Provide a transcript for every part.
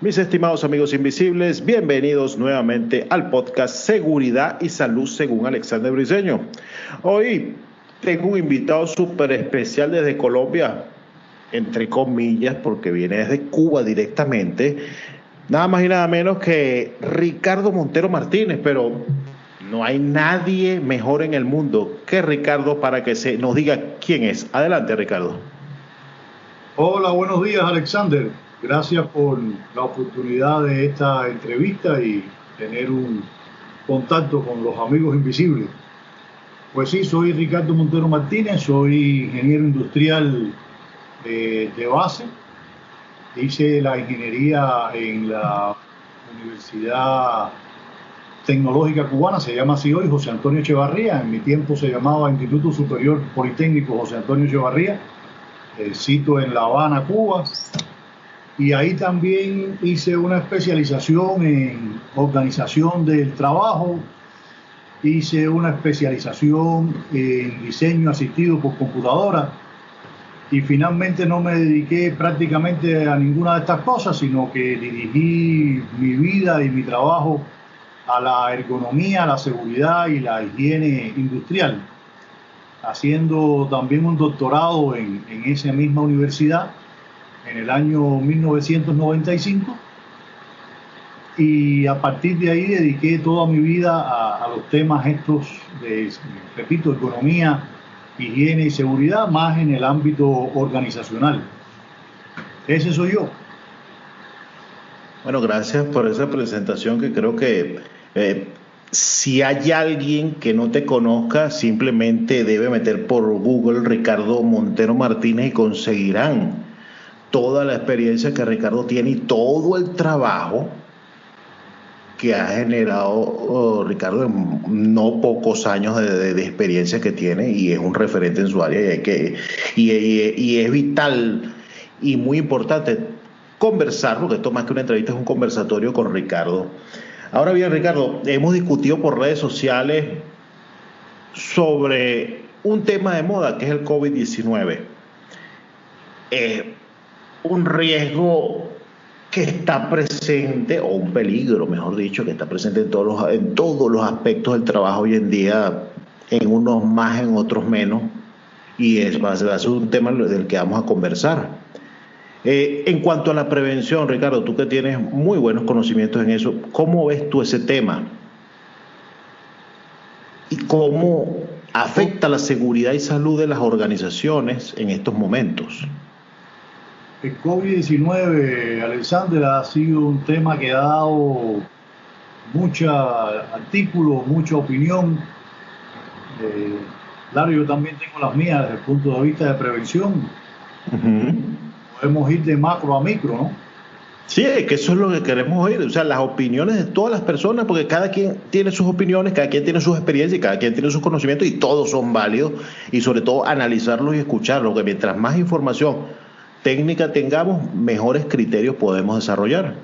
Mis estimados amigos invisibles, bienvenidos nuevamente al podcast Seguridad y Salud según Alexander Briceño. Hoy tengo un invitado súper especial desde Colombia, entre comillas, porque viene desde Cuba directamente. Nada más y nada menos que Ricardo Montero Martínez, pero no hay nadie mejor en el mundo que Ricardo para que nos diga quién es. Adelante, Ricardo. Hola, buenos días, Alexander. Gracias por la oportunidad de esta entrevista y tener un contacto con los amigos invisibles. Pues sí, soy Ricardo Montero Martínez, soy ingeniero industrial de base. Hice la ingeniería en la Universidad Tecnológica Cubana, se llama así hoy, José Antonio Echevarría. En mi tiempo se llamaba Instituto Superior Politécnico José Antonio Echevarría, sito en La Habana, Cuba. Y ahí también hice una especialización en organización del trabajo, hice una especialización en diseño asistido por computadora y finalmente no me dediqué prácticamente a ninguna de estas cosas, sino que dirigí mi vida y mi trabajo a la ergonomía, la seguridad y la higiene industrial, haciendo también un doctorado en esa misma universidad en el año 1995, y a partir de ahí dediqué toda mi vida a los temas estos de, repito, economía, higiene y seguridad, más en el ámbito organizacional. Ese soy yo. Bueno, gracias por esa presentación, que creo que si hay alguien que no te conozca, simplemente debe meter por Google Ricardo Montero Martínez y conseguirán toda la experiencia que Ricardo tiene y todo el trabajo que ha generado Ricardo en no pocos años de experiencia que tiene, y es un referente en su área, y es vital y muy importante conversar, porque esto más que una entrevista es un conversatorio con Ricardo. Ahora bien, Ricardo, hemos discutido por redes sociales sobre un tema de moda que es el COVID-19. Un riesgo que está presente, o un peligro, mejor dicho, que está presente en todos los aspectos del trabajo hoy en día, en unos más, en otros menos, y va a ser un tema del que vamos a conversar. En cuanto a la prevención, Ricardo, tú que tienes muy buenos conocimientos en eso, ¿cómo ves tú ese tema? ¿Y cómo afecta la seguridad y salud de las organizaciones en estos momentos? El COVID-19, Alexander, ha sido un tema que ha dado muchos artículos, mucha opinión. Claro, yo también tengo las mías desde el punto de vista de prevención. Podemos ir de macro a micro, ¿no? Sí, es que eso es lo que queremos oír, o sea, las opiniones de todas las personas, porque cada quien tiene sus opiniones, cada quien tiene sus experiencias y cada quien tiene sus conocimientos, y todos son válidos, y sobre todo analizarlos y escucharlos, que mientras más información técnica tengamos, mejores criterios podemos desarrollar.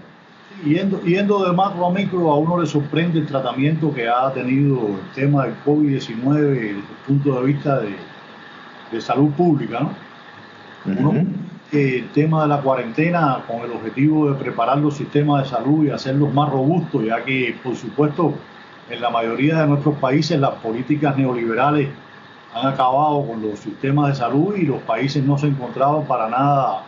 Yendo de macro a micro, a uno le sorprende el tratamiento que ha tenido el tema del COVID-19 desde el punto de vista de salud pública, ¿no? El tema de la cuarentena con el objetivo de preparar los sistemas de salud y hacerlos más robustos, ya que, por supuesto, en la mayoría de nuestros países las políticas neoliberales han acabado con los sistemas de salud y los países no se encontraban para nada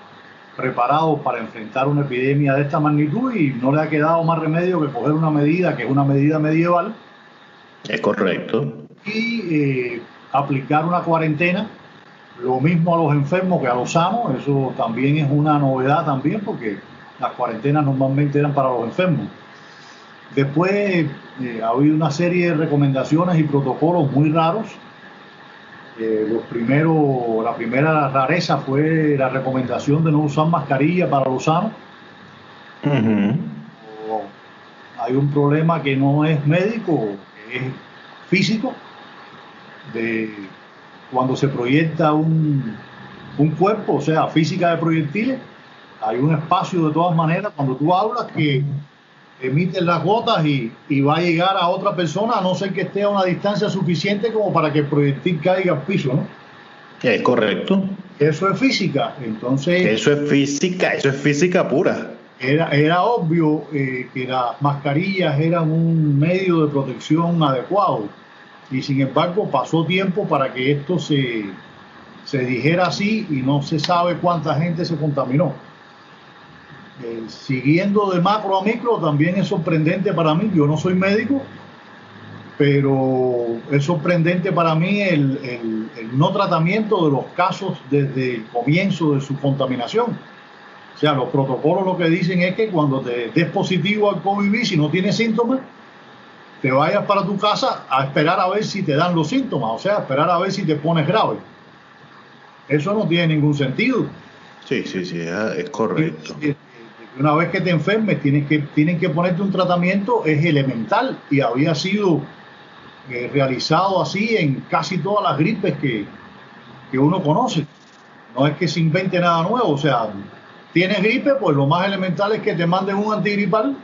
preparados para enfrentar una epidemia de esta magnitud, y no le ha quedado más remedio que coger una medida que es una medida medieval. Es correcto. Y aplicar una cuarentena, lo mismo a los enfermos que a los sanos. Eso también es una novedad también, porque las cuarentenas normalmente eran para los enfermos. Después ha habido una serie de recomendaciones y protocolos muy raros. La primera rareza fue la recomendación de no usar mascarilla para los sanos. Hay un problema que no es médico, que es físico, de cuando se proyecta un cuerpo, o sea, física de proyectiles. Hay un espacio de todas maneras cuando tú hablas que emiten las gotas y va a llegar a otra persona, a no ser que esté a una distancia suficiente como para que el proyectil caiga al piso, ¿no? Es correcto. Eso es física, entonces... Eso es física pura. Era obvio que las mascarillas eran un medio de protección adecuado y sin embargo pasó tiempo para que esto se dijera así y no se sabe cuánta gente se contaminó. Siguiendo de macro a micro, también es sorprendente para mí, yo no soy médico, pero es sorprendente para mí el no tratamiento de los casos desde el comienzo de su contaminación. O sea, los protocolos lo que dicen es que cuando te des positivo al COVID, si no tienes síntomas, te vayas para tu casa a esperar a ver si te dan los síntomas, o sea, esperar a ver si te pones grave. Eso no tiene ningún sentido. Sí, es correcto. Una vez que te enfermes, tienen que ponerte un tratamiento, es elemental y había sido realizado así en casi todas las gripes que uno conoce. No es que se invente nada nuevo, o sea, tienes gripe, pues lo más elemental es que te manden un antigripal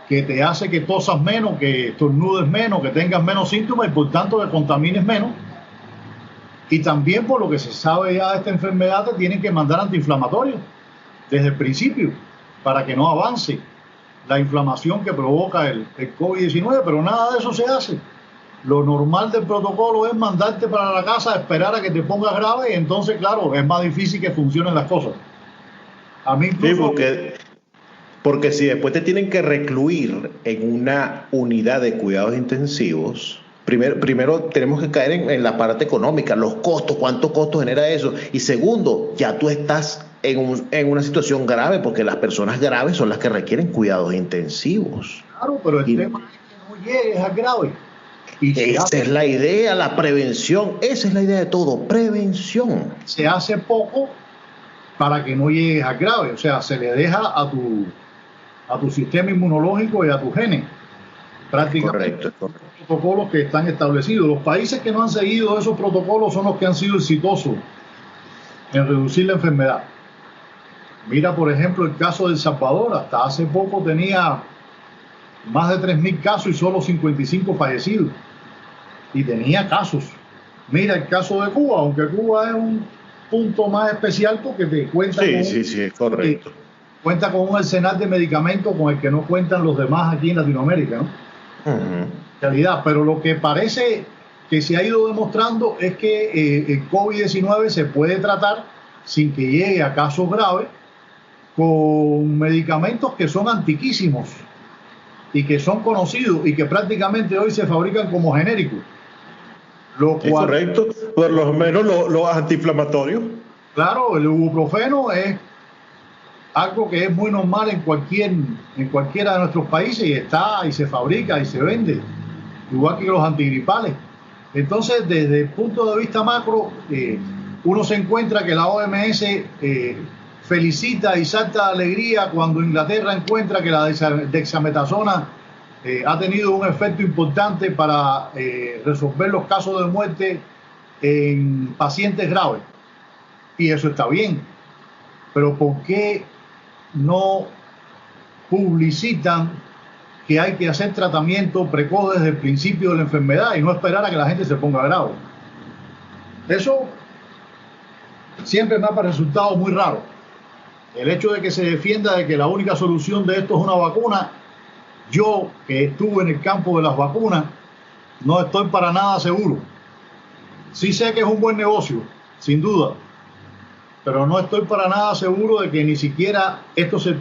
que te hace que tosas menos, que estornudes menos, que tengas menos síntomas y por tanto que contamines menos. Y también por lo que se sabe ya de esta enfermedad te tienen que mandar antiinflamatorios desde el principio para que no avance la inflamación que provoca el COVID-19, pero nada de eso se hace. Lo normal del protocolo es mandarte para la casa, esperar a que te pongas grave y entonces, claro, es más difícil que funcionen las cosas. A mí incluso... Sí, porque si después te tienen que recluir en una unidad de cuidados intensivos, primero tenemos que caer en la parte económica, los costos, cuánto costo genera eso. Y segundo, ya tú estás en una situación grave porque las personas graves son las que requieren cuidados intensivos. Claro, pero el tema es que no llegues a grave. Esa es la idea, la prevención, esa es la idea de todo, prevención. Se hace poco para que no llegues a grave, o sea, se le deja a tu sistema inmunológico y a tus genes. Prácticamente correcto. Los protocolos que están establecidos. Los países que no han seguido esos protocolos son los que han sido exitosos en reducir la enfermedad. Mira, por ejemplo, el caso de El Salvador. Hasta hace poco tenía más de 3.000 casos y solo 55 fallecidos. Y tenía casos. Mira el caso de Cuba, aunque Cuba es un punto más especial porque te cuenta es correcto. Cuenta con un arsenal de medicamentos con el que no cuentan los demás aquí en Latinoamérica, ¿no? Realidad, pero lo que parece que se ha ido demostrando es que el COVID-19 se puede tratar sin que llegue a casos graves con medicamentos que son antiquísimos y que son conocidos y que prácticamente hoy se fabrican como genéricos. Es correcto, por lo menos los antiinflamatorios. Claro, el ibuprofeno es algo que es muy normal en cualquiera de nuestros países y está y se fabrica y se vende, igual que los antigripales. Entonces, desde el punto de vista macro, uno se encuentra que la OMS felicita y salta de alegría cuando Inglaterra encuentra que la dexametasona ha tenido un efecto importante para resolver los casos de muerte en pacientes graves. Y eso está bien. Pero ¿por qué no publicitan que hay que hacer tratamiento precoz desde el principio de la enfermedad y no esperar a que la gente se ponga grave? Eso siempre me ha resultado muy raro. El hecho de que se defienda de que la única solución de esto es una vacuna, yo que estuve en el campo de las vacunas, no estoy para nada seguro. Sí sé que es un buen negocio, sin duda, pero no estoy para nada seguro de que ni siquiera esto se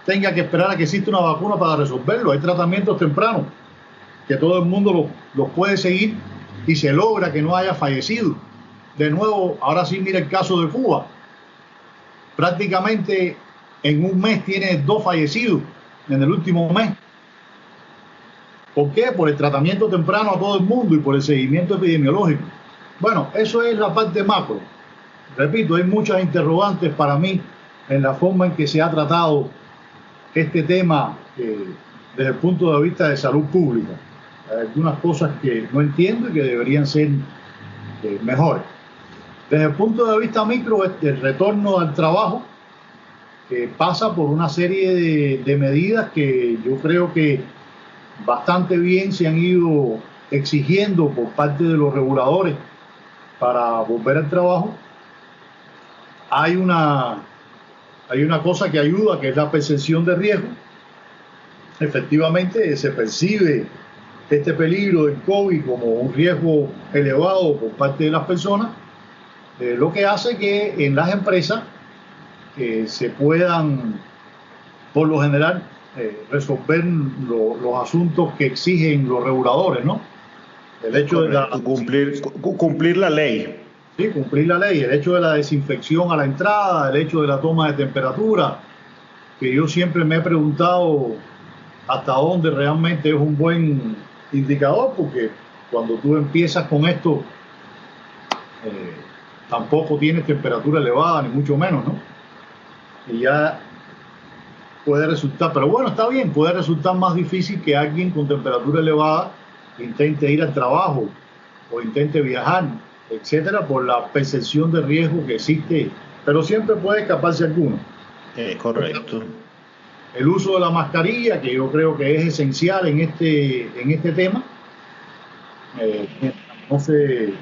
tenga que esperar a que exista una vacuna para resolverlo. Hay tratamientos tempranos que todo el mundo los puede seguir y se logra que no haya fallecido. De nuevo, ahora sí, mira el caso de Cuba. Prácticamente en un mes tiene 2 fallecidos en el último mes. ¿Por qué? Por el tratamiento temprano a todo el mundo y por el seguimiento epidemiológico. Bueno, eso es la parte macro. Repito, hay muchas interrogantes para mí en la forma en que se ha tratado este tema desde el punto de vista de salud pública. Hay algunas cosas que no entiendo y que deberían ser mejores. Desde el punto de vista micro, el retorno al trabajo pasa por una serie de medidas que yo creo que bastante bien se han ido exigiendo por parte de los reguladores para volver al trabajo. Hay una hay una cosa que ayuda, que es la percepción de riesgo. Efectivamente, se percibe este peligro del COVID como un riesgo elevado por parte de las personas, lo que hace que en las empresas se puedan, por lo general, resolver los asuntos que exigen los reguladores, ¿no? El hecho cumplir la ley. Sí, cumplir la ley, el hecho de la desinfección a la entrada, el hecho de la toma de temperatura, que yo siempre me he preguntado hasta dónde realmente es un buen indicador, porque cuando tú empiezas con esto, tampoco tienes temperatura elevada, ni mucho menos, ¿no? Y ya puede resultar, pero bueno, está bien, puede resultar más difícil que alguien con temperatura elevada intente ir al trabajo o intente viajar, etcétera, por la percepción de riesgo que existe, pero siempre puede escaparse alguno. Correcto. El uso de la mascarilla, que yo creo que es esencial en este tema, no se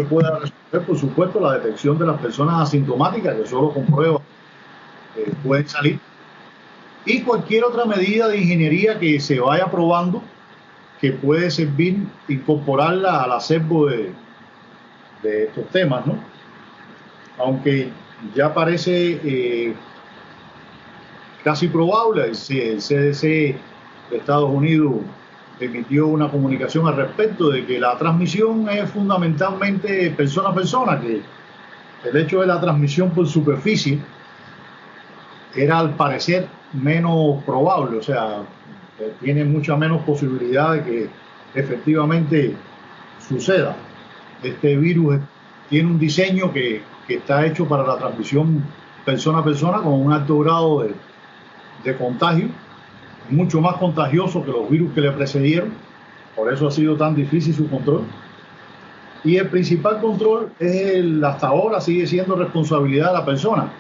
puede resolver, por supuesto, la detección de las personas asintomáticas, que solo con pruebas pueden salir, y cualquier otra medida de ingeniería que se vaya probando que puede servir incorporarla al acervo de estos temas, ¿no? Aunque ya parece casi probable, el CDC de Estados Unidos emitió una comunicación al respecto de que la transmisión es fundamentalmente persona a persona, que el hecho de la transmisión por superficie era al parecer menos probable, o sea, tiene mucha menos posibilidad de que efectivamente suceda. Este virus tiene un diseño que está hecho para la transmisión persona a persona con un alto grado de contagio, mucho más contagioso que los virus que le precedieron, por eso ha sido tan difícil su control. Y el principal control hasta ahora sigue siendo responsabilidad de la persona.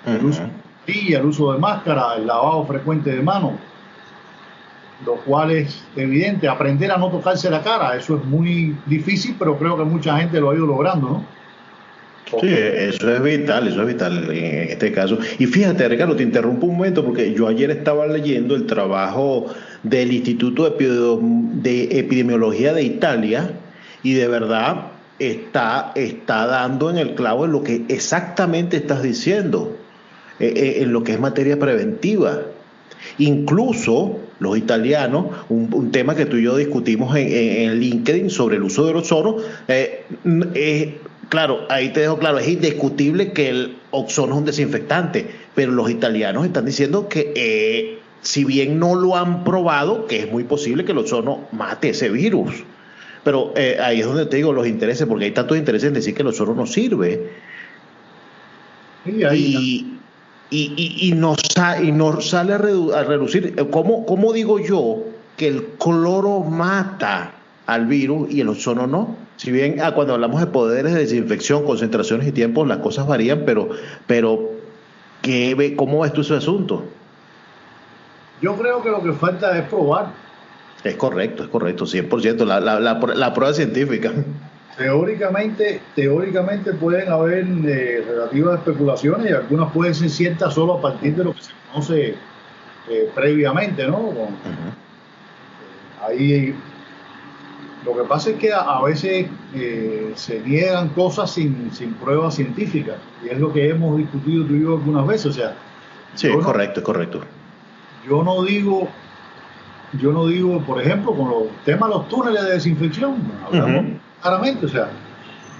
El uso de mascarilla, el uso de máscara, el lavado frecuente de manos, lo cual es evidente. Aprender a no tocarse la cara, eso es muy difícil, pero creo que mucha gente lo ha ido logrando, ¿no? Sí, eso es vital en este caso. Y fíjate, Ricardo, te interrumpo un momento porque yo ayer estaba leyendo el trabajo del Instituto de Epidemiología de Italia y de verdad está dando en el clavo en lo que exactamente estás diciendo, en lo que es materia preventiva. Incluso los italianos, un tema que tú y yo discutimos en LinkedIn sobre el uso del ozono, claro, ahí te dejo claro, es indiscutible que el ozono es un desinfectante, pero los italianos están diciendo que si bien no lo han probado, que es muy posible que el ozono mate ese virus. Pero ahí es donde te digo los intereses, porque hay tantos intereses en decir que el ozono no sirve. Y no sale a reducir. ¿Cómo digo yo que el cloro mata al virus y el ozono no? Si bien cuando hablamos de poderes de desinfección, concentraciones y tiempos, las cosas varían, pero ¿cómo ves tú ese asunto? Yo creo que lo que falta es probar. Es correcto, 100%, la prueba científica. Teóricamente pueden haber relativas especulaciones y algunas pueden ser ciertas solo a partir de lo que se conoce previamente, ¿no? Ahí lo que pasa es que a veces se niegan cosas sin pruebas científicas, y es lo que hemos discutido tú y yo algunas veces. O sea, sí, es correcto. Yo no digo, por ejemplo, con los temas de los túneles de desinfección, hablamos claramente, o sea,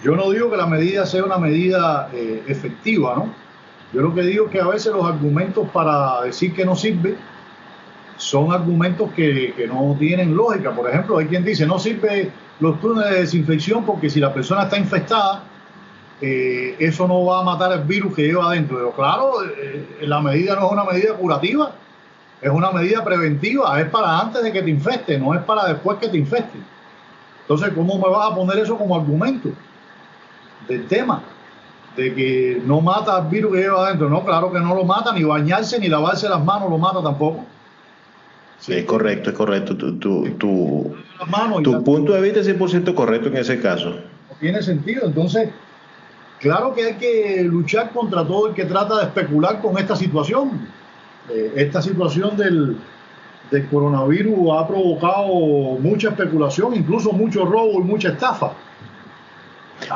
yo no digo que la medida sea una medida efectiva, ¿no? Yo lo que digo es que a veces los argumentos para decir que no sirve son argumentos que no tienen lógica. Por ejemplo, hay quien dice, no sirve los túneles de desinfección porque si la persona está infectada, eso no va a matar el virus que lleva adentro. Pero claro, la medida no es una medida curativa, es una medida preventiva, es para antes de que te infeste, no es para después que te infeste. Entonces, ¿cómo me vas a poner eso como argumento del tema? De que no mata al virus que lleva adentro. No, claro que no lo mata, ni bañarse, ni lavarse las manos lo mata tampoco. Sí, es correcto. Tu punto de vista es 100% correcto en ese caso. No tiene sentido. Entonces, Claro que hay que luchar contra todo el que trata de especular con esta situación. Esta situación del coronavirus ha provocado mucha especulación, incluso mucho robo y mucha estafa.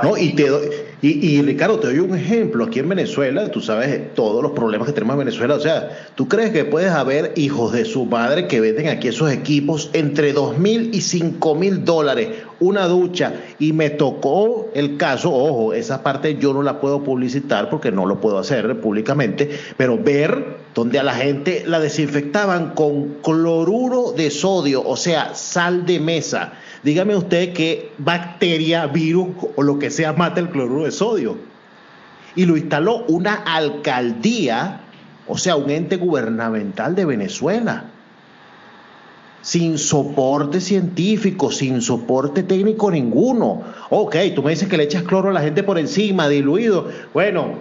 No, y Ricardo, te doy un ejemplo. Aquí en Venezuela, tú sabes todos los problemas que tenemos en Venezuela. O sea, ¿tú crees que puedes haber hijos de su madre que venden aquí esos equipos entre $2,000 y $5,000? Una ducha. Y me tocó el caso, ojo, esa parte yo no la puedo publicitar porque no lo puedo hacer públicamente, pero ver donde a la gente la desinfectaban con cloruro de sodio, o sea, sal de mesa. Dígame usted qué bacteria, virus o lo que sea mata el cloruro de sodio. Y lo instaló una alcaldía, o sea, un ente gubernamental de Venezuela. Sin soporte científico, sin soporte técnico ninguno. Ok, tú me dices que le echas cloro a la gente por encima, diluido. Bueno,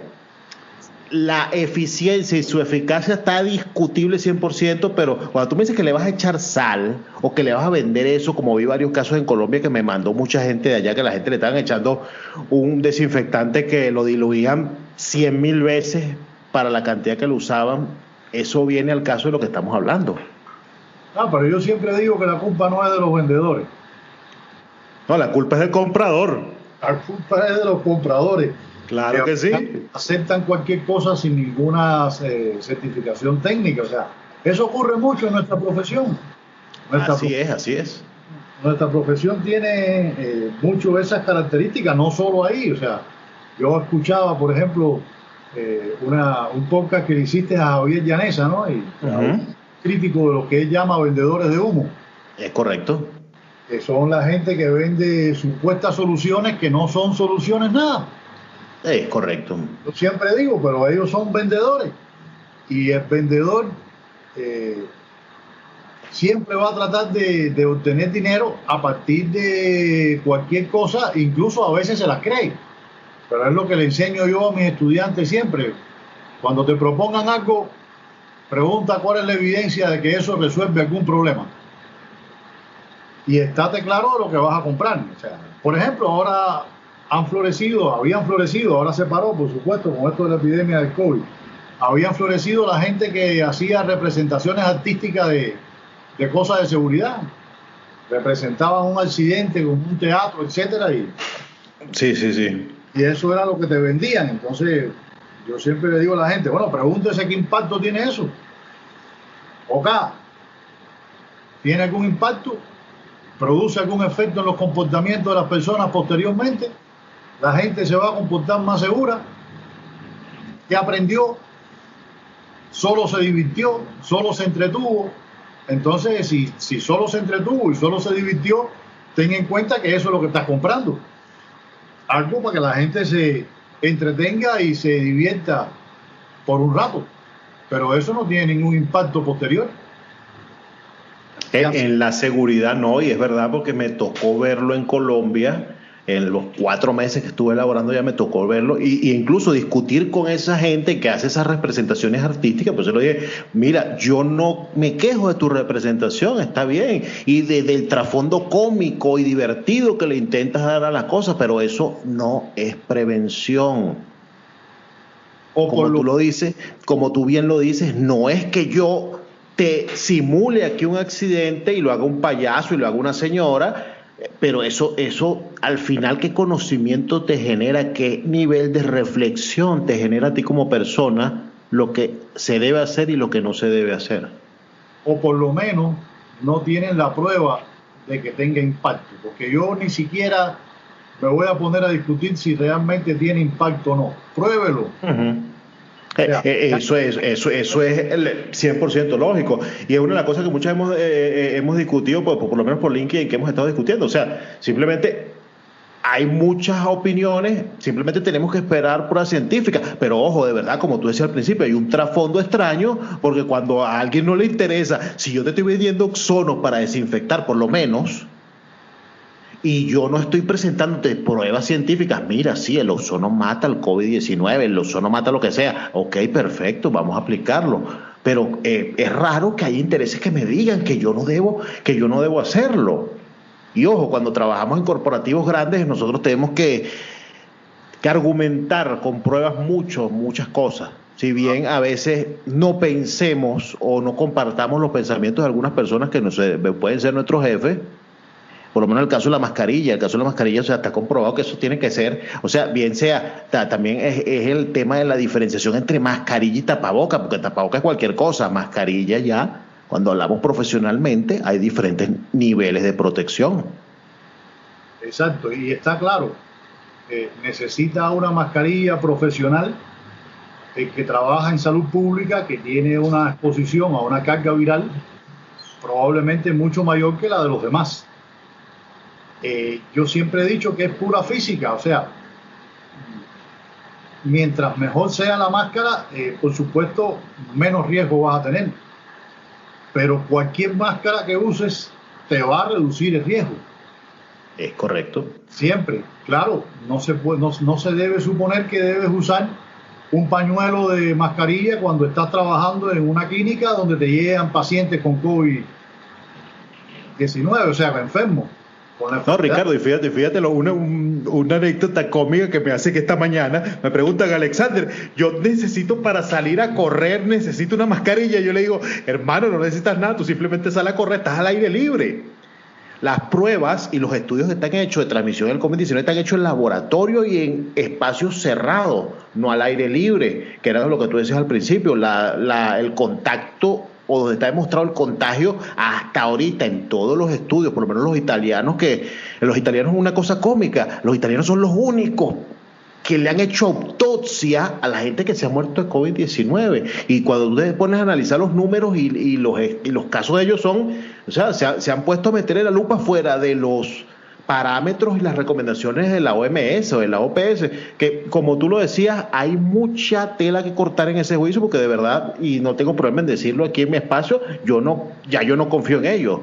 la eficiencia y su eficacia está discutible 100%, pero cuando tú me dices que le vas a echar sal o que le vas a vender eso, como vi varios casos en Colombia que me mandó mucha gente de allá, que la gente le estaban echando un desinfectante que lo diluían 100,000 veces para la cantidad que lo usaban, eso viene al caso de lo que estamos hablando. Pero yo siempre digo que la culpa no es de los vendedores. No, la culpa es del comprador. La culpa es de los compradores. Claro que sí. Aceptan cualquier cosa sin ninguna certificación técnica. O sea, eso ocurre mucho en nuestra profesión. Así es. Nuestra profesión tiene mucho esas características, no solo ahí. O sea, yo escuchaba, por ejemplo, un podcast que le hiciste a Javier Llanesa, ¿no? Y crítico de lo que él llama vendedores de humo. Es correcto. Que son la gente que vende supuestas soluciones que no son soluciones nada. Es correcto. Yo siempre digo, pero ellos son vendedores. Y el vendedor siempre va a tratar de obtener dinero a partir de cualquier cosa, incluso a veces se las cree. Pero es lo que le enseño yo a mis estudiantes siempre. Cuando te propongan algo, pregunta cuál es la evidencia de que eso resuelve algún problema. Y estate claro de lo que vas a comprar. O sea, por ejemplo, ahora habían florecido, ahora se paró, por supuesto, con esto de la epidemia del COVID. Habían florecido la gente que hacía representaciones artísticas de cosas de seguridad. Representaban un accidente con un teatro, etcétera. Sí. Y eso era lo que te vendían. Entonces, yo siempre le digo a la gente, bueno, pregúntese qué impacto tiene eso. ¿Tiene algún impacto? ¿Produce algún efecto en los comportamientos de las personas posteriormente? ¿La gente se va a comportar más segura? ¿Qué aprendió? ¿Solo se divirtió? ¿Solo se entretuvo? Entonces, si solo se entretuvo y solo se divirtió, ten en cuenta que eso es lo que estás comprando. Algo para que la gente se entretenga y se divierta por un rato. Pero eso no tiene ningún impacto posterior. En la seguridad no, y es verdad porque me tocó verlo en Colombia. En los 4 meses que estuve elaborando ya me tocó verlo y incluso discutir con esa gente que hace esas representaciones artísticas. Pues yo le dije, mira, yo no me quejo de tu representación, está bien, y del trasfondo cómico y divertido que le intentas dar a las cosas, pero eso no es prevención. Como tú lo dices, como tú bien lo dices, no es que yo te simule aquí un accidente y lo haga un payaso y lo haga una señora. Pero eso al final, ¿qué conocimiento te genera? ¿Qué nivel de reflexión te genera a ti como persona lo que se debe hacer y lo que no se debe hacer? O por lo menos no tienen la prueba de que tenga impacto, porque yo ni siquiera me voy a poner a discutir si realmente tiene impacto o no. Pruébelo. Eso es el 100% lógico, y es una de las cosas que muchas hemos discutido, por lo menos por LinkedIn, que hemos estado discutiendo. O sea, simplemente hay muchas opiniones, simplemente tenemos que esperar pruebas científicas, pero ojo, de verdad, como tú decías al principio, hay un trasfondo extraño, porque cuando a alguien no le interesa, si yo te estoy vendiendo Oxono para desinfectar por lo menos, y yo no estoy presentándote pruebas científicas, mira, sí, el ozono mata el COVID-19, el ozono mata lo que sea, ok, perfecto, vamos a aplicarlo, pero es raro que haya intereses que me digan que yo no debo hacerlo. Y ojo, cuando trabajamos en corporativos grandes, nosotros tenemos que que argumentar con pruebas muchas cosas. Si bien a veces no pensemos o no compartamos los pensamientos de algunas personas que no sé, pueden ser nuestros jefes, por lo menos el caso de la mascarilla, o sea, está comprobado que eso tiene que ser, o sea, bien sea, también es el tema de la diferenciación entre mascarilla y tapaboca, porque tapaboca es cualquier cosa, mascarilla ya, cuando hablamos profesionalmente, hay diferentes niveles de protección. Exacto, y está claro, necesita una mascarilla profesional que trabaja en salud pública, que tiene una exposición a una carga viral probablemente mucho mayor que la de los demás. Yo siempre he dicho que es pura física, o sea, mientras mejor sea la máscara, por supuesto, menos riesgo vas a tener. Pero cualquier máscara que uses te va a reducir el riesgo. Es correcto. Siempre, claro, no se debe suponer que debes usar un pañuelo de mascarilla cuando estás trabajando en una clínica donde te llegan pacientes con COVID-19, o sea, enfermos. No, Ricardo, y fíjate una anécdota cómica que me hace que esta mañana me preguntan, Alexander, yo necesito para salir a correr, necesito una mascarilla. Yo le digo, hermano, no necesitas nada, tú simplemente sales a correr, estás al aire libre. Las pruebas y los estudios que están hechos de transmisión del COVID-19 están hechos en laboratorio y en espacios cerrados, no al aire libre, que era lo que tú decías al principio, el contacto o donde está demostrado el contagio hasta ahorita en todos los estudios, por lo menos los italianos es una cosa cómica, los italianos son los únicos que le han hecho autopsia a la gente que se ha muerto de COVID-19, y cuando tú te pones a analizar los números y los casos de ellos son, o sea, se han puesto a meter en la lupa fuera de los parámetros y las recomendaciones de la OMS o de la OPS, que como tú lo decías, hay mucha tela que cortar en ese juicio, porque de verdad, y no tengo problema en decirlo aquí en mi espacio, yo no confío en ello,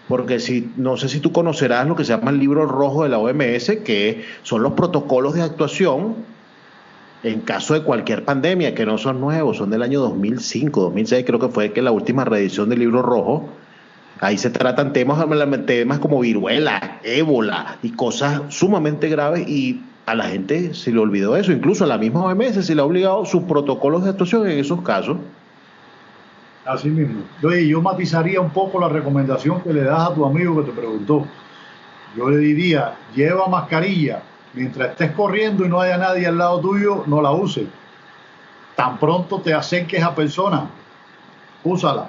porque no sé si tú conocerás lo que se llama el libro rojo de la OMS, que son los protocolos de actuación en caso de cualquier pandemia, que no son nuevos, son del año 2005, 2006, creo que fue que la última reedición del libro rojo. Ahí se tratan temas como viruela, ébola y cosas sumamente graves, y a la gente se le olvidó eso. Incluso a la misma OMS se le ha obligado sus protocolos de actuación en esos casos. Así mismo. Yo matizaría un poco la recomendación que le das a tu amigo que te preguntó. Yo le diría, lleva mascarilla. Mientras estés corriendo y no haya nadie al lado tuyo, no la uses. Tan pronto te acerques a personas, úsala.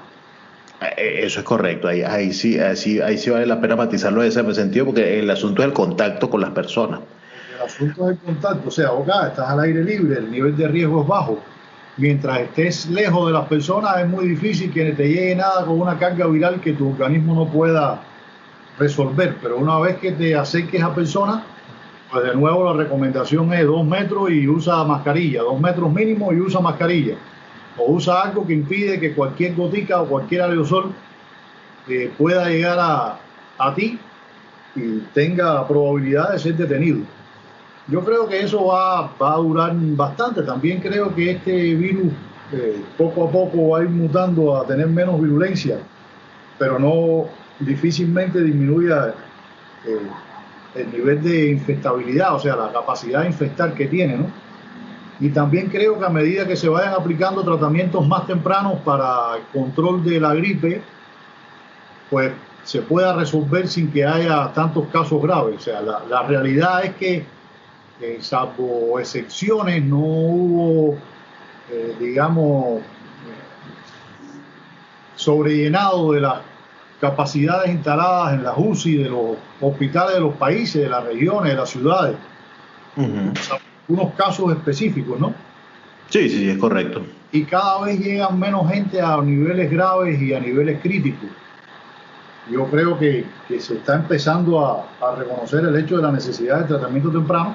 Eso es correcto, ahí sí vale la pena matizarlo en ese sentido, porque el asunto es el contacto con las personas. El asunto es el contacto, o sea, estás al aire libre, el nivel de riesgo es bajo. Mientras estés lejos de las personas es muy difícil que te llegue nada con una carga viral que tu organismo no pueda resolver, pero una vez que te acerques a personas, pues de nuevo la recomendación es 2 metros y usa mascarilla, 2 metros mínimo y usa mascarilla. O usa algo que impide que cualquier gotica o cualquier aerosol pueda llegar a ti y tenga probabilidad de ser detenido. Yo creo que eso va a durar bastante. También creo que este virus poco a poco va a ir mutando a tener menos virulencia, pero no difícilmente disminuya el nivel de infectabilidad, o sea, la capacidad de infectar que tiene, ¿no? Y también creo que a medida que se vayan aplicando tratamientos más tempranos para el control de la gripe, pues se pueda resolver sin que haya tantos casos graves. O sea, la realidad es que, salvo excepciones, no hubo, sobrellenado de las capacidades instaladas en las UCI de los hospitales de los países, de las regiones, de las ciudades. Uh-huh. O sea, unos casos específicos, ¿no? Sí, es correcto. Y cada vez llegan menos gente a niveles graves y a niveles críticos. Yo creo que se está empezando a reconocer el hecho de la necesidad de tratamiento temprano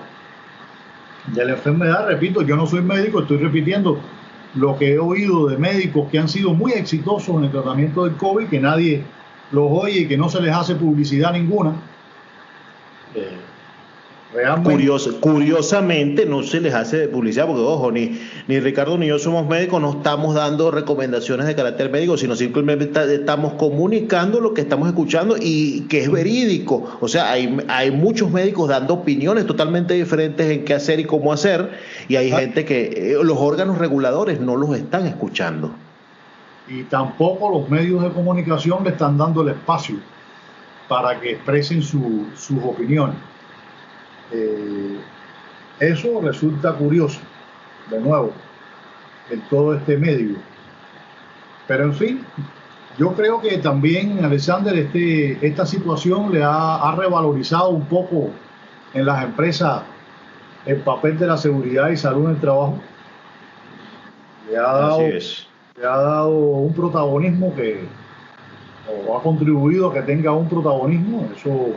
de la enfermedad. Repito, yo no soy médico, estoy repitiendo lo que he oído de médicos que han sido muy exitosos en el tratamiento del COVID, que nadie los oye y que no se les hace publicidad ninguna. Realmente, Curiosamente no se les hace publicidad, porque ojo, ni Ricardo ni yo somos médicos, no estamos dando recomendaciones de carácter médico, sino simplemente estamos comunicando lo que estamos escuchando y que es verídico. O sea, hay muchos médicos dando opiniones totalmente diferentes en qué hacer y cómo hacer, y hay gente que los órganos reguladores no los están escuchando. y tampoco los medios de comunicación le están dando el espacio para que expresen sus opiniones. Eso resulta curioso, de nuevo, en todo este medio. Pero en fin, yo creo que también, Alexander, esta situación le ha revalorizado un poco en las empresas el papel de la seguridad y salud en el trabajo. Le ha dado un protagonismo o ha contribuido a que tenga un protagonismo. Eso,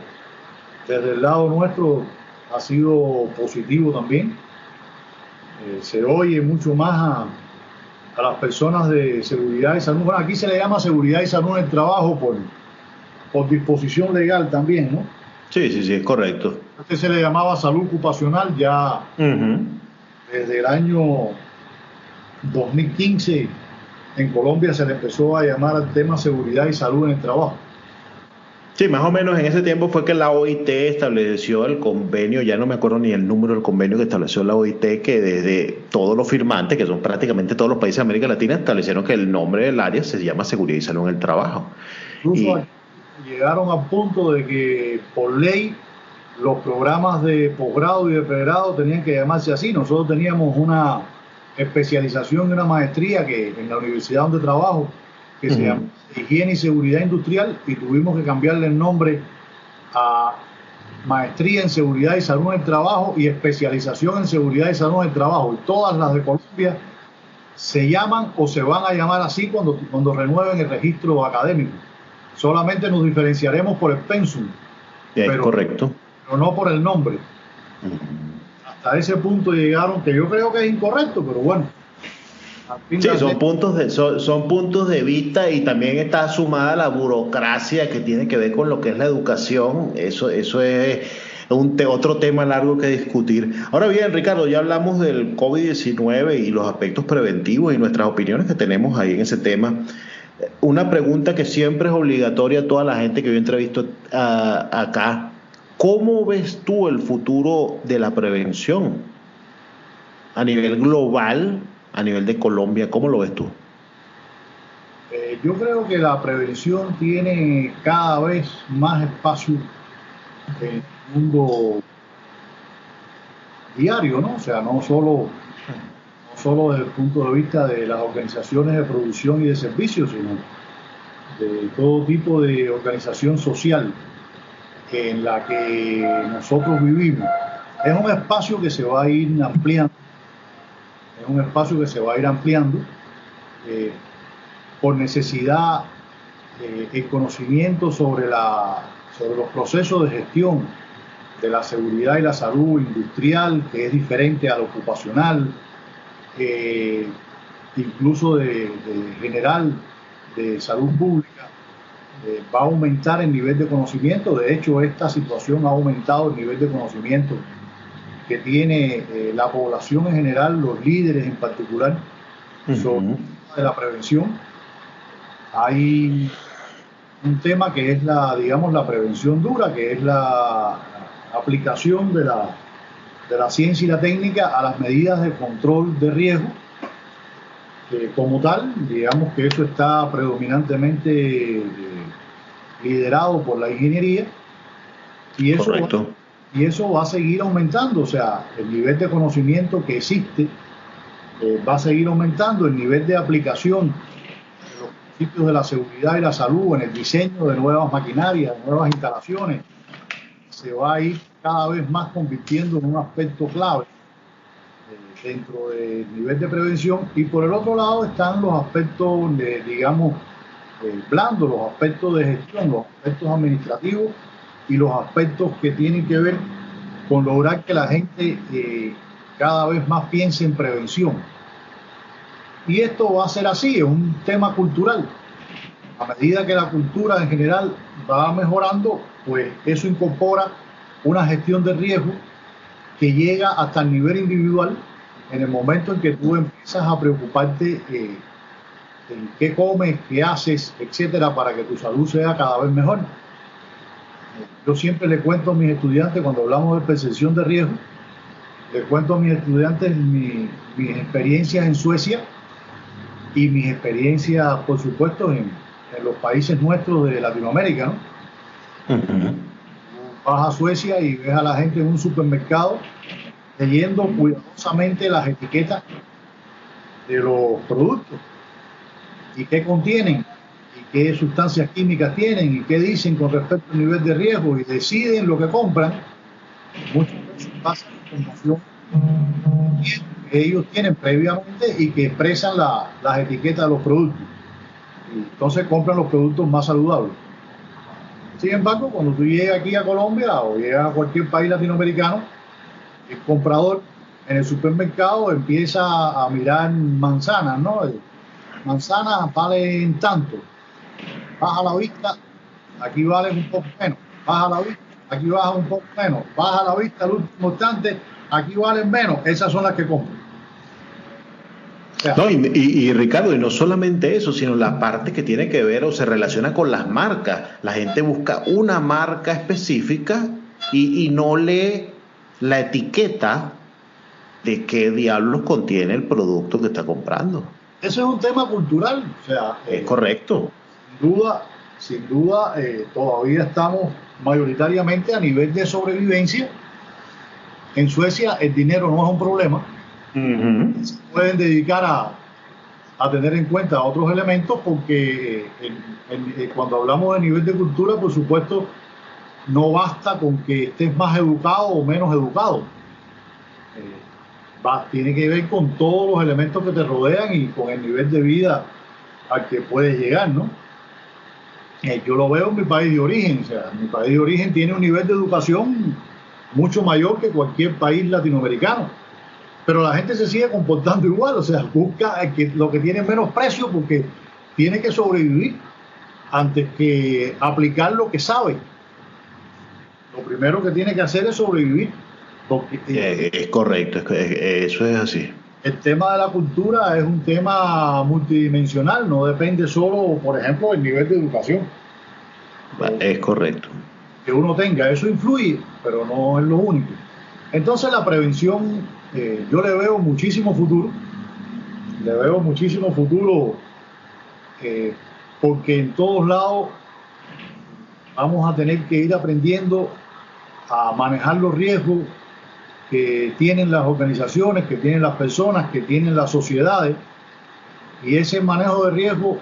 desde el lado nuestro, ha sido positivo también. Se oye mucho más a las personas de seguridad y salud. Bueno, aquí se le llama seguridad y salud en el trabajo por disposición legal también, ¿no? Sí, es correcto. Antes se le llamaba salud ocupacional, ya desde el año 2015 en Colombia se le empezó a llamar al tema seguridad y salud en el trabajo. Sí, más o menos en ese tiempo fue que la OIT estableció el convenio, ya no me acuerdo ni el número del convenio que estableció la OIT, que desde todos los firmantes, que son prácticamente todos los países de América Latina, establecieron que el nombre del área se llama seguridad y salud en el trabajo. Incluso llegaron al punto de que por ley los programas de posgrado y de pregrado tenían que llamarse así. Nosotros teníamos una especialización y una maestría que en la universidad donde trabajo, que se llama Higiene y Seguridad Industrial, y tuvimos que cambiarle el nombre a Maestría en Seguridad y Salud en el Trabajo y Especialización en Seguridad y Salud en el Trabajo. Y todas las de Colombia se llaman o se van a llamar así cuando renueven el registro académico. Solamente nos diferenciaremos por el pensum, correcto, pero no por el nombre. Hasta ese punto llegaron, que yo creo que es incorrecto, pero bueno. Sí, son puntos de vista, y también está sumada la burocracia que tiene que ver con lo que es la educación. Eso es otro tema largo que discutir. Ahora bien, Ricardo, ya hablamos del COVID-19 y los aspectos preventivos y nuestras opiniones que tenemos ahí en ese tema. Una pregunta que siempre es obligatoria a toda la gente que yo entrevisto acá: ¿cómo ves tú el futuro de la prevención a nivel global, a nivel de Colombia? ¿Cómo lo ves tú? Yo creo que la prevención tiene cada vez más espacio en el mundo diario, ¿no? O sea, no solo desde el punto de vista de las organizaciones de producción y de servicios, sino de todo tipo de organización social en la que nosotros vivimos. Es un espacio que se va a ir ampliando. Por necesidad, el conocimiento sobre los procesos de gestión de la seguridad y la salud industrial, que es diferente a la ocupacional, incluso de general de salud pública, va a aumentar el nivel de conocimiento. De hecho, esta situación ha aumentado el nivel de conocimiento que tiene la población en general, los líderes en particular, sobre la prevención. Hay un tema que es la prevención dura, que es la aplicación de la ciencia y la técnica a las medidas de control de riesgo. Como tal, digamos que eso está predominantemente liderado por la ingeniería, y eso va a seguir aumentando. O sea, el nivel de conocimiento que existe va a seguir aumentando, el nivel de aplicación de los principios de la seguridad y la salud en el diseño de nuevas maquinarias, de nuevas instalaciones, se va a ir cada vez más convirtiendo en un aspecto clave dentro del nivel de prevención. Y por el otro lado están los aspectos, blandos, los aspectos de gestión, los aspectos administrativos y los aspectos que tienen que ver con lograr que la gente cada vez más piense en prevención. Y esto va a ser así, es un tema cultural. A medida que la cultura en general va mejorando, pues eso incorpora una gestión de riesgo que llega hasta el nivel individual en el momento en que tú empiezas a preocuparte en qué comes, qué haces, etcétera, para que tu salud sea cada vez mejor. Yo siempre le cuento a mis estudiantes, cuando hablamos de percepción de riesgo, les cuento a mis estudiantes mis experiencias en Suecia y mis experiencias, por supuesto, en los países nuestros de Latinoamérica, ¿no? Uh-huh. Vas a Suecia y ves a la gente en un supermercado leyendo cuidadosamente las etiquetas de los productos y qué contienen y qué sustancias químicas tienen y qué dicen con respecto al nivel de riesgo, y deciden lo que compran. Muchas veces pasa información que ellos tienen previamente y que expresan las etiquetas de los productos, y entonces compran los productos más saludables. Sin embargo, cuando tú llegas aquí a Colombia o llegas a cualquier país latinoamericano, el comprador en el supermercado empieza a mirar manzanas, ¿no? Manzanas valen tanto, baja la vista, aquí valen un poco menos, baja la vista, aquí baja un poco menos, baja la vista al último instante, aquí valen menos. Esas son las que compran. O sea, no, y Ricardo, y no solamente eso, sino la parte que tiene que ver o se relaciona con las marcas. La gente busca una marca específica y no lee la etiqueta de qué diablos contiene el producto que está comprando. Eso es un tema cultural, o sea, es correcto. Sin duda, todavía estamos mayoritariamente a nivel de sobrevivencia. En Suecia el dinero no es un problema. Uh-huh. Se pueden dedicar a tener en cuenta otros elementos, porque cuando hablamos de nivel de cultura, por supuesto, no basta con que estés más educado o menos educado. Tiene que ver con todos los elementos que te rodean y con el nivel de vida al que puedes llegar, ¿no? Yo lo veo en mi país de origen. O sea, mi país de origen tiene un nivel de educación mucho mayor que cualquier país latinoamericano, pero la gente se sigue comportando igual. O sea, busca lo que tiene menos precio, porque tiene que sobrevivir antes que aplicar lo que sabe. Lo primero que tiene que hacer es sobrevivir. Porque, es correcto, eso es así. El tema de la cultura es un tema multidimensional, no depende solo, por ejemplo, del nivel de educación. Es correcto. Que uno tenga, eso influye, pero no es lo único. Entonces la prevención, yo le veo muchísimo futuro, porque en todos lados vamos a tener que ir aprendiendo a manejar los riesgos que tienen las organizaciones, que tienen las personas, que tienen las sociedades, y ese manejo de riesgo,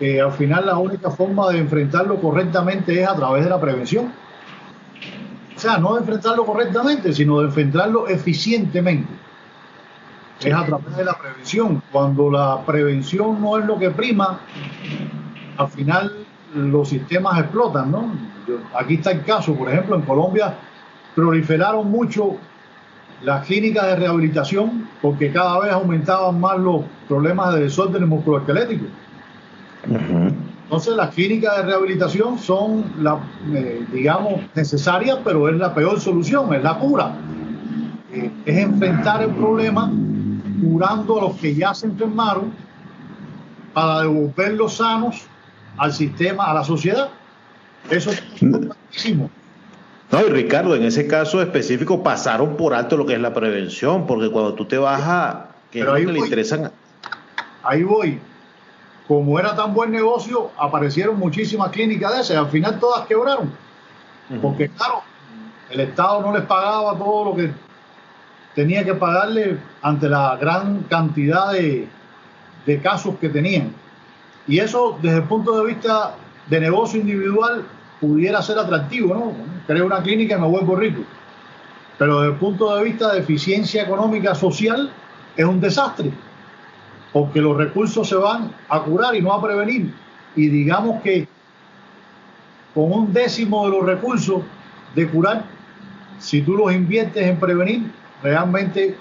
al final la única forma de enfrentarlo correctamente es a través de la prevención. O sea, no de enfrentarlo correctamente, sino de enfrentarlo eficientemente. Sí. Es a través de la prevención. Cuando la prevención no es lo que prima, al final los sistemas explotan, ¿no? Aquí está el caso, por ejemplo, en Colombia proliferaron mucho las clínicas de rehabilitación, porque cada vez aumentaban más los problemas de desórdenes musculoesqueléticos. Uh-huh. Entonces las clínicas de rehabilitación son, digamos, necesarias, pero es la peor solución, es la cura. Es enfrentar el problema curando a los que ya se enfermaron para devolverlos sanos al sistema, a la sociedad. Eso es importantísimo. No, y Ricardo, en ese caso específico pasaron por alto lo que es la prevención, porque cuando tú te vas a... que es lo que le interesan... Ahí voy. Como era tan buen negocio, aparecieron muchísimas clínicas de esas, al final todas quebraron. Uh-huh. Porque claro, el Estado no les pagaba todo lo que tenía que pagarle ante la gran cantidad de casos que tenían. Y eso, desde el punto de vista de negocio individual, pudiera ser atractivo, ¿no? Creo una clínica y me vuelvo rico. Pero desde el punto de vista de eficiencia económica social, es un desastre, porque los recursos se van a curar y no a prevenir. Y digamos que con 1/10 de los recursos de curar, si tú los inviertes en prevenir, realmente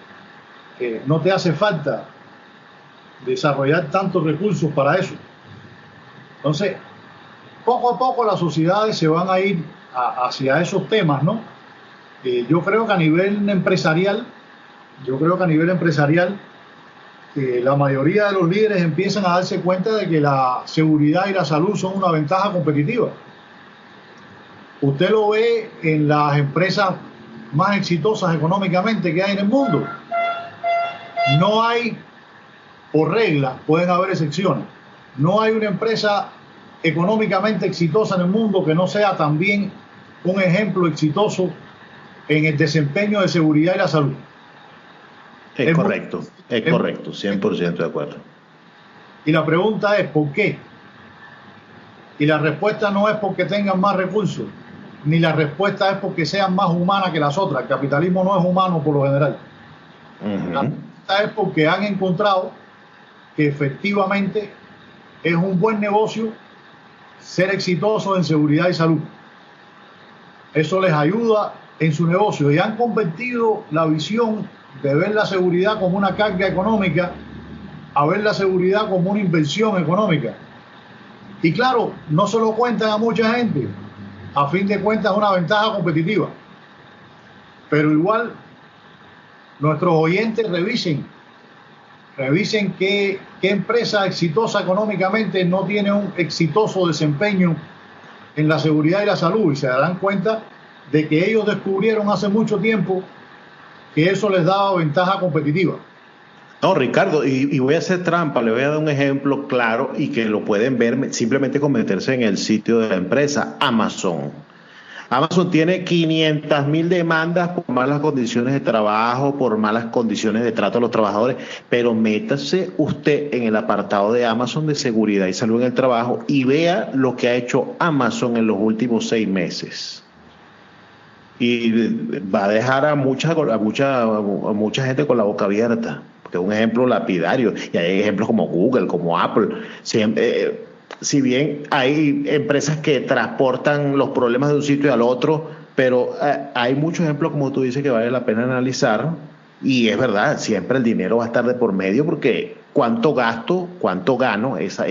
no te hace falta desarrollar tantos recursos para eso. Entonces, poco a poco las sociedades se van a ir hacia esos temas, ¿no? Yo creo que a nivel empresarial, la mayoría de los líderes empiezan a darse cuenta de que la seguridad y la salud son una ventaja competitiva. Usted lo ve en las empresas más exitosas económicamente que hay en el mundo. No hay, por regla, pueden haber excepciones, no hay una empresa económicamente exitosa en el mundo que no sea también un ejemplo exitoso en el desempeño de seguridad y la salud. Es correcto, 100% de acuerdo. Y la pregunta es, ¿por qué? Y la respuesta no es porque tengan más recursos, ni la respuesta es porque sean más humanas que las otras. El capitalismo no es humano por lo general. La respuesta es porque han encontrado que efectivamente es un buen negocio ser exitoso en seguridad y salud. Eso les ayuda en su negocio y han convertido la visión de ver la seguridad como una carga económica a ver la seguridad como una inversión económica. Y claro, no se lo cuentan a mucha gente. A fin de cuentas es una ventaja competitiva. Pero igual, nuestros oyentes revisen qué empresa exitosa económicamente no tiene un exitoso desempeño en la seguridad y la salud, y se darán cuenta de que ellos descubrieron hace mucho tiempo que eso les daba ventaja competitiva. No, Ricardo, y voy a hacer trampa, le voy a dar un ejemplo claro y que lo pueden ver simplemente con meterse en el sitio de la empresa, Amazon. Amazon tiene 500,000 demandas por malas condiciones de trabajo, por malas condiciones de trato a los trabajadores, pero métase usted en el apartado de Amazon de seguridad y salud en el trabajo y vea lo que ha hecho Amazon en los últimos 6 meses. Y va a dejar a mucha gente con la boca abierta, porque es un ejemplo lapidario, y hay ejemplos como Google, como Apple. Si bien hay empresas que transportan los problemas de un sitio al otro, pero hay muchos ejemplos, como tú dices, que vale la pena analizar, y es verdad, siempre el dinero va a estar de por medio, porque cuánto gasto, cuánto gano, esa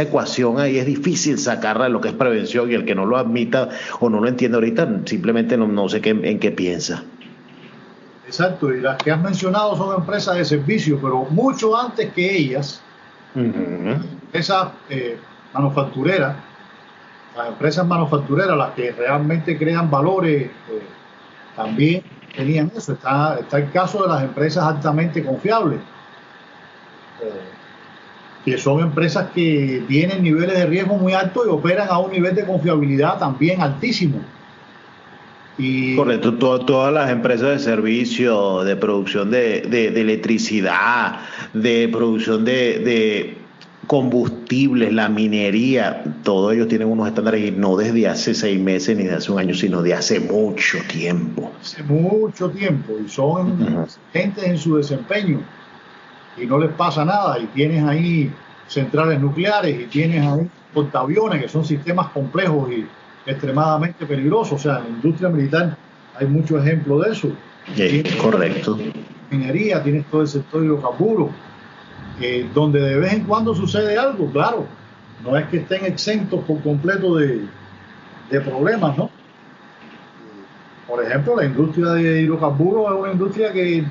ecuación ahí es difícil sacarla de lo que es prevención, y el que no lo admita o no lo entiende ahorita, simplemente no sé en qué piensa. Exacto, y las que has mencionado son empresas de servicio, pero mucho antes que ellas, esas manufactureras, las empresas manufactureras, las que realmente crean valores, también tenían eso. Está el caso de las empresas altamente confiables, que son empresas que tienen niveles de riesgo muy altos y operan a un nivel de confiabilidad también altísimo. Correcto, todas las empresas de servicio, de producción de electricidad, de producción de combustibles, la minería, todos ellos tienen unos estándares, y no desde hace 6 meses ni de hace un año, sino de hace mucho tiempo. Hace mucho tiempo, y son exigentes en su desempeño, y no les pasa nada, y tienes ahí centrales nucleares, y tienes ahí portaaviones, que son sistemas complejos y extremadamente peligrosos. O sea, en la industria militar hay muchos ejemplos de eso. Correcto. Minería, tienes todo el sector de hidrocarburos, donde de vez en cuando sucede algo, claro, no es que estén exentos por completo de problemas, ¿no? Por ejemplo, la industria de hidrocarburos es una industria que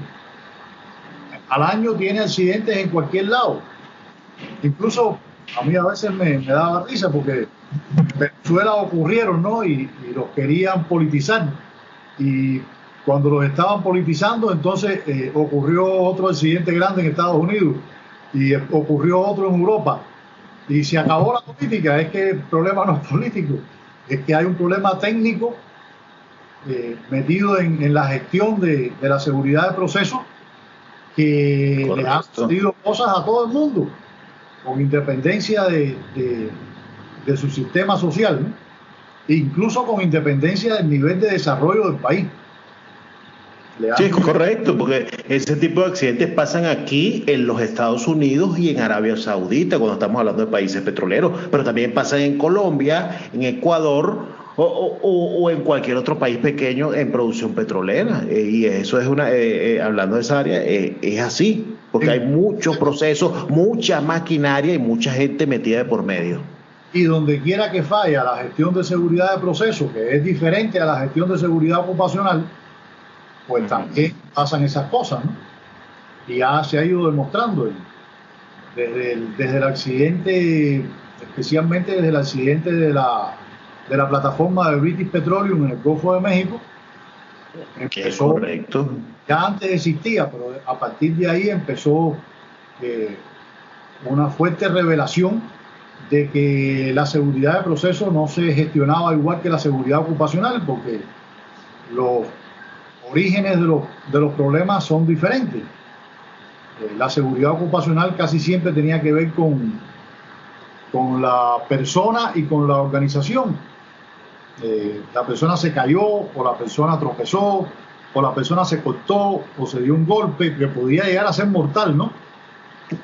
al año tiene accidentes en cualquier lado. Incluso a mí a veces me daba risa porque en Venezuela ocurrieron, ¿no? Y los querían politizar, y cuando los estaban politizando, entonces ocurrió otro accidente grande en Estados Unidos y ocurrió otro en Europa, y se acabó la política. Es que el problema no es político, es que hay un problema técnico metido en la gestión de la seguridad de procesos, que le ha sucedido cosas a todo el mundo, con independencia de su sistema social, ¿no? Incluso con independencia del nivel de desarrollo del país. Sí, es correcto, porque ese tipo de accidentes pasan aquí en los Estados Unidos y en Arabia Saudita, cuando estamos hablando de países petroleros, pero también pasan en Colombia, en Ecuador o en cualquier otro país pequeño en producción petrolera. Y eso es hablando de esa área, es así, porque hay muchos procesos, mucha maquinaria y mucha gente metida de por medio. y donde quiera que falla la gestión de seguridad de procesos, que es diferente a la gestión de seguridad ocupacional, pues también pasan esas cosas, ¿no? Y ya se ha ido demostrando desde el accidente, especialmente desde el accidente de la plataforma de British Petroleum en el Golfo de México. Empezó, correcto. Ya antes existía, pero a partir de ahí empezó una fuerte revelación de que la seguridad de procesos no se gestionaba igual que la seguridad ocupacional, porque los orígenes de los problemas son diferentes. La seguridad ocupacional casi siempre tenía que ver con la persona y con la organización. La persona se cayó, o la persona tropezó, o la persona se cortó, o se dio un golpe que podía llegar a ser mortal, ¿no?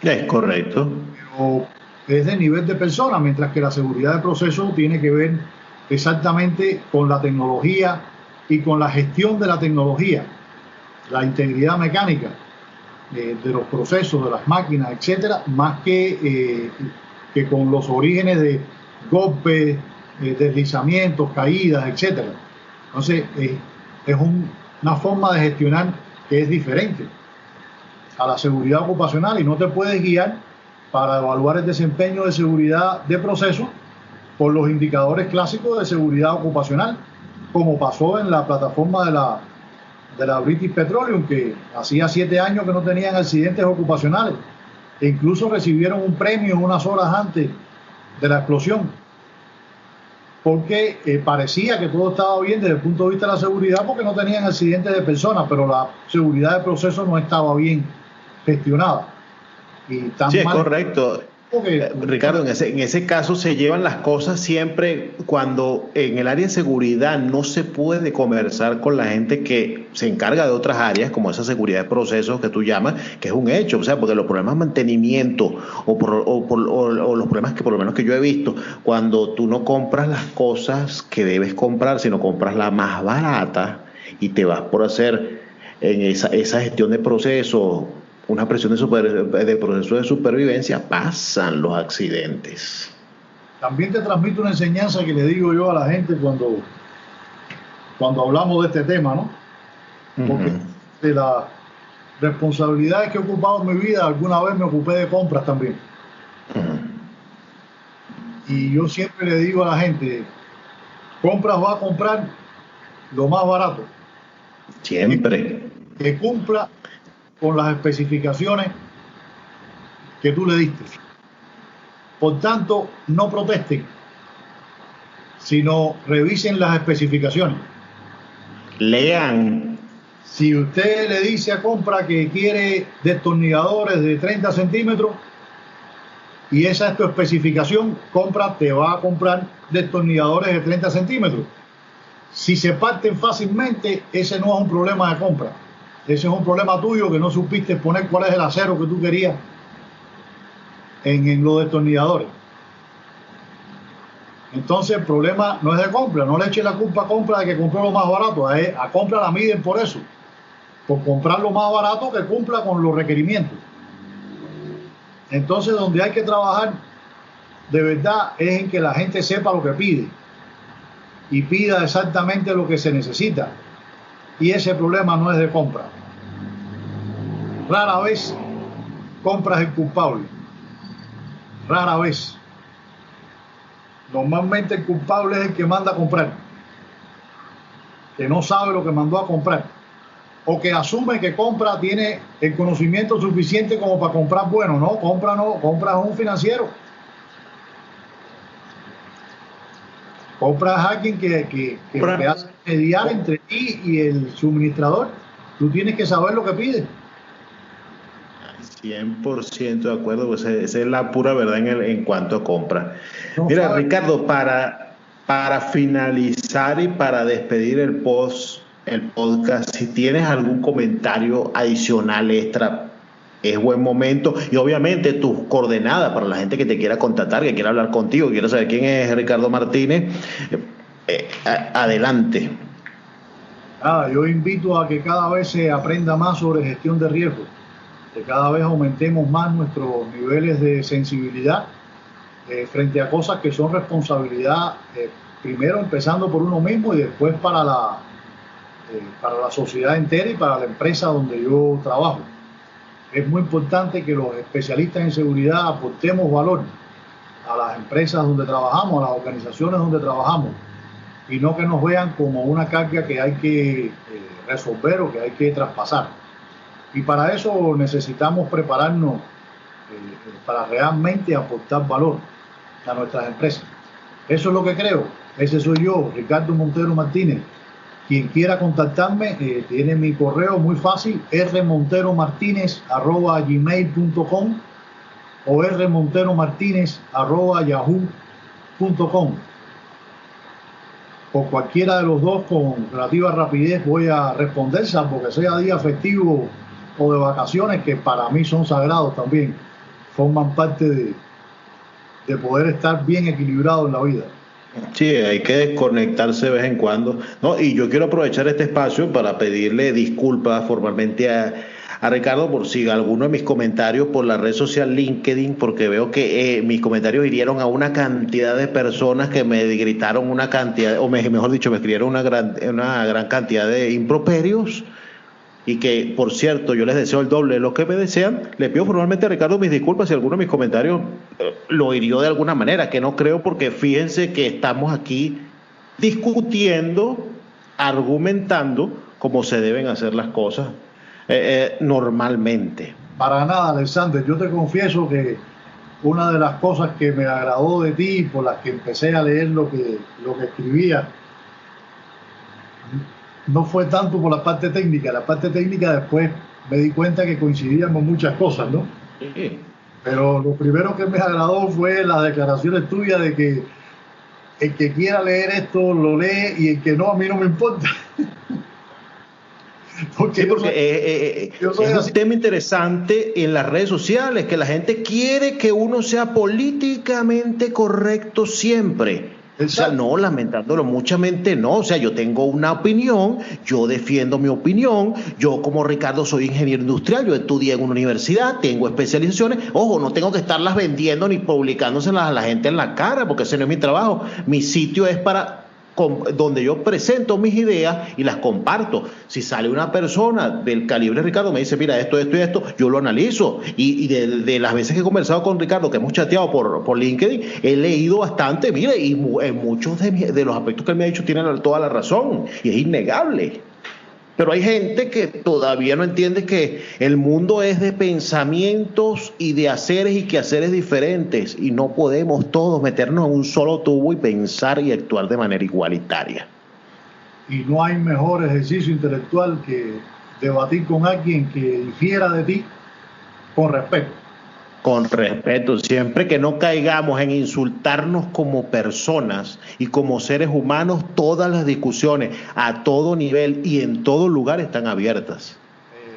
Es correcto. Pero es de nivel de persona, mientras que la seguridad de proceso tiene que ver exactamente con la tecnología y con la gestión de la tecnología, la integridad mecánica de los procesos, de las máquinas, etcétera, más que con los orígenes de golpes, deslizamientos, caídas, etcétera. Entonces, es una forma de gestionar que es diferente a la seguridad ocupacional, y no te puedes guiar para evaluar el desempeño de seguridad de proceso por los indicadores clásicos de seguridad ocupacional, como pasó en la plataforma de la British Petroleum, que hacía 7 años que no tenían accidentes ocupacionales, e incluso recibieron un premio unas horas antes de la explosión, porque parecía que todo estaba bien desde el punto de vista de la seguridad, porque no tenían accidentes de personas, pero la seguridad de procesos no estaba bien gestionada. Y tan sí, es mal correcto. Ricardo, en ese caso se llevan las cosas siempre cuando en el área de seguridad no se puede conversar con la gente que se encarga de otras áreas, como esa seguridad de procesos que tú llamas, que es un hecho, o sea, porque los problemas de mantenimiento o los problemas que por lo menos que yo he visto, cuando tú no compras las cosas que debes comprar, sino compras la más barata y te vas por hacer en esa gestión de procesos, una presión de proceso de supervivencia, pasan los accidentes. También te transmito una enseñanza que le digo yo a la gente cuando hablamos de este tema, ¿no? Porque de las responsabilidades que he ocupado en mi vida, alguna vez me ocupé de compras también. Y yo siempre le digo a la gente, compras, va a comprar lo más barato. Siempre. Que cumpla con las especificaciones que tú le diste. Por tanto, no protesten, sino revisen las especificaciones. Lean. Si usted le dice a compra que quiere destornilladores de 30 centímetros y esa es tu especificación, compra te va a comprar destornilladores de 30 centímetros. Si se parten fácilmente, ese no es un problema de compra. Ese es un problema tuyo, que no supiste poner cuál es el acero que tú querías en los destornilladores. Entonces el problema no es de compra. No le eche la culpa a compra de que compró lo más barato. A compra la miden por eso, por comprar lo más barato que cumpla con los requerimientos. Entonces, donde hay que trabajar de verdad es en que la gente sepa lo que pide y pida exactamente lo que se necesita. Y ese problema no es de compra. Rara vez compras el culpable. Rara vez. Normalmente el culpable es el que manda a comprar, que no sabe lo que mandó a comprar, o que asume que compra tiene el conocimiento suficiente como para comprar bueno. No, compra es un financiero. Compras a alguien que te hace mediar entre ti y el suministrador. Tú tienes que saber lo que pide. 100% de acuerdo, pues esa es la pura verdad en cuanto a compra. No Mira, sabe. Ricardo, para finalizar y para despedir el podcast, si tienes algún comentario adicional extra, es buen momento. Y obviamente tus coordenadas para la gente que te quiera contactar, que quiera hablar contigo, quiera saber quién es Ricardo Martínez, adelante. Yo invito a que cada vez se aprenda más sobre gestión de riesgo, que cada vez aumentemos más nuestros niveles de sensibilidad frente a cosas que son responsabilidad, primero empezando por uno mismo y después para la sociedad entera y para la empresa donde yo trabajo. Es muy importante que los especialistas en seguridad aportemos valor a las empresas donde trabajamos, a las organizaciones donde trabajamos, y no que nos vean como una carga que hay que resolver o que hay que traspasar. Y para eso necesitamos prepararnos para realmente aportar valor a nuestras empresas. Eso es lo que creo. Ese soy yo, Ricardo Montero Martínez. Quien quiera contactarme, tiene mi correo muy fácil, rmonteromartinez@gmail.com o rmonteromartinez@yahoo.com. Por cualquiera de los dos, con relativa rapidez voy a responder, salvo que sea día festivo o de vacaciones, que para mí son sagrados también, forman parte de poder estar bien equilibrado en la vida. Sí, hay que desconectarse de vez en cuando, ¿no? Y yo quiero aprovechar este espacio para pedirle disculpas formalmente a Ricardo por si alguno de mis comentarios por la red social LinkedIn, porque veo que mis comentarios hirieron a una cantidad de personas que me gritaron una cantidad, mejor dicho, me escribieron una gran cantidad de improperios. Y que, por cierto, yo les deseo el doble de lo que me desean. Le pido formalmente a Ricardo mis disculpas si alguno de mis comentarios lo hirió de alguna manera, que no creo, porque fíjense que estamos aquí discutiendo, argumentando cómo se deben hacer las cosas normalmente. Para nada, Alexander. Yo te confieso que una de las cosas que me agradó de ti, por las que empecé a leer lo que escribía, no fue tanto por la parte técnica. La parte técnica después me di cuenta que coincidíamos muchas cosas, ¿no? Sí. Pero lo primero que me agradó fue las declaraciones tuyas de que el que quiera leer esto lo lee y el que no, a mí no me importa. Porque es un tema interesante en las redes sociales, que la gente quiere que uno sea políticamente correcto siempre. Exacto. O sea, no, lamentándolo muchamente no, o sea, yo tengo una opinión, yo defiendo mi opinión, yo como Ricardo soy ingeniero industrial, yo estudié en una universidad, tengo especializaciones, ojo, no tengo que estarlas vendiendo ni publicándoselas a la gente en la cara, porque ese no es mi trabajo, mi sitio es donde yo presento mis ideas y las comparto. Si sale una persona del calibre de Ricardo, me dice, mira, esto, yo lo analizo. Y de las veces que he conversado con Ricardo, que hemos chateado por LinkedIn, he leído bastante, mire, y en muchos de los aspectos que él me ha dicho tienen toda la razón, y es innegable. Pero hay gente que todavía no entiende que el mundo es de pensamientos y de haceres y quehaceres diferentes, y no podemos todos meternos en un solo tubo y pensar y actuar de manera igualitaria. Y no hay mejor ejercicio intelectual que debatir con alguien que difiera de ti con respeto. Con respeto, siempre que no caigamos en insultarnos como personas y como seres humanos, todas las discusiones a todo nivel y en todo lugar están abiertas.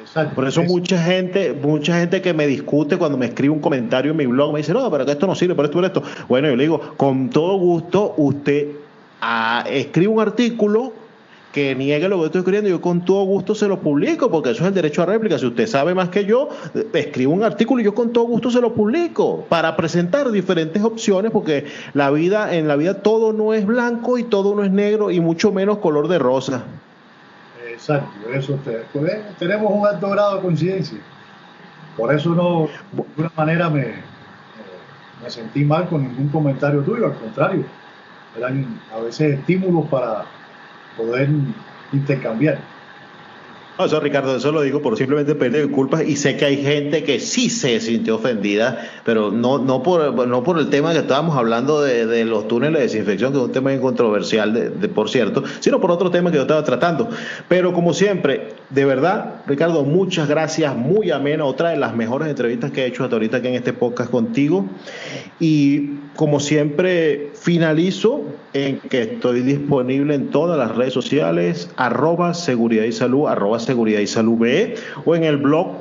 Exacto. Por eso mucha gente que me discute cuando me escribe un comentario en mi blog me dice, no, pero que esto no sirve, por esto. Bueno, yo le digo, con todo gusto, usted escribe un artículo que niegue lo que estoy escribiendo, yo con todo gusto se lo publico, porque eso es el derecho a réplica. Si usted sabe más que yo, escribo un artículo y yo con todo gusto se lo publico, para presentar diferentes opciones, porque en la vida todo no es blanco y todo no es negro, y mucho menos color de rosa. Exacto, eso tenemos un alto grado de coincidencia. Por eso no, de alguna manera me sentí mal con ningún comentario tuyo, al contrario, eran a veces estímulos para poder intercambiar. No, eso, Ricardo, eso lo digo por simplemente pedir disculpas, y sé que hay gente que sí se sintió ofendida, pero no por el tema que estábamos hablando de los túneles de desinfección, que es un tema bien controversial, por cierto, sino por otro tema que yo estaba tratando. Pero como siempre, de verdad, Ricardo, muchas gracias, muy amena, otra de las mejores entrevistas que he hecho hasta ahorita aquí en este podcast contigo. Y como siempre, finalizo en que estoy disponible en todas las redes sociales, @seguridad y salud, @seguridad y salud BE, o en el blog,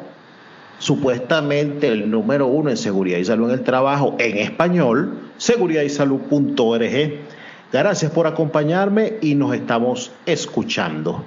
supuestamente el número 1 en seguridad y salud en el trabajo en español, seguridadysalud.org. Gracias por acompañarme y nos estamos escuchando.